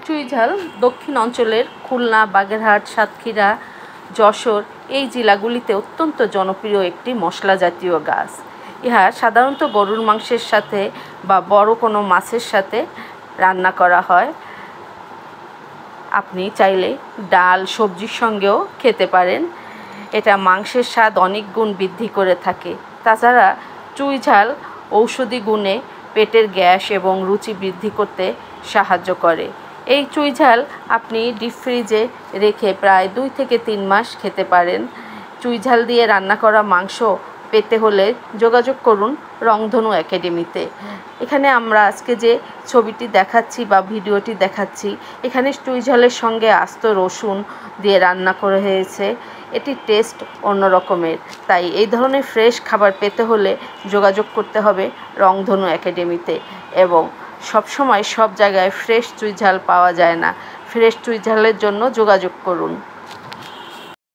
চুইঝাল দক্ষিণ অঞ্চলের খুলনা, বাগেরহাট, সাতক্ষীরা, যশোর এই জেলাগুলিতে অত্যন্ত জনপ্রিয় একটি মশলা জাতীয় গাছ। ইহা সাধারণত গরুর মাংসের সাথে বা বড় কোনো মাছের সাথে রান্না করা হয়। আপনি চাইলে ডাল, সবজির সঙ্গেও খেতে পারেন। এটা মাংসের স্বাদ অনেক গুণ বৃদ্ধি করে থাকে। তাছাড়া চুইঝাল ঔষধি গুণে পেটের গ্যাস এবং রুচি বৃদ্ধি করতে সাহায্য করে। এই চুইঝাল আপনি ডিপ ফ্রিজে রেখে প্রায় 2 থেকে 3 মাস খেতে পারেন। চুইঝাল দিয়ে রান্না করা মাংস পেতে হলে যোগাযোগ করুন রংধনু একাডেমিতে। এখানে আমরা আজকে যে ছবিটি দেখাচ্ছি বা ভিডিওটি দেখাচ্ছি, এখানে চুইঝালের সঙ্গে আস্ত রসুন দিয়ে রান্না করে হয়েছে। এটির টেস্ট অন্য রকমের। তাই এই ধরনের ফ্রেশ খাবার পেতে হলে যোগাযোগ করতে হবে রংধনু একাডেমিতে। এবং সবসময় সব জায়গায় ফ্রেশ চুইঝাল পাওয়া যায় না। ফ্রেশ চুইঝালের জন্য যোগাযোগ করুন।